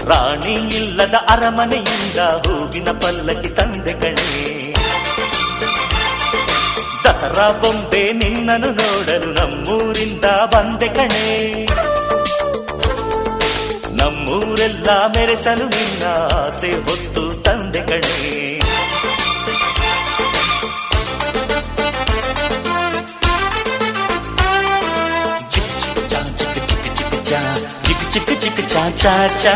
ರಾಣಿ ಇಲ್ಲದ ಅರಮನೆಯಿಂದ ಹೂವಿನ ಪಲ್ಲಕ್ಕಿ ತಂದೆ ಕಣೆ. ದಸರಾ ಬೊಂಬೆ ನಿನ್ನನ್ನು ನೋಡಲು ನಮ್ಮೂರಿಂದ ಬಂದೆ ಕಣೆ. ನಮ್ಮೂರೆಲ್ಲ ಮೆರೆಸಲು ನಿನ್ನ ಆಸೆ ಹೊತ್ತು ತಂದೆ ಕಣೆ. ಚಿಕ್ ಚಿಕ್ ಚಾ ಚಾ ಚಾ ಚಾ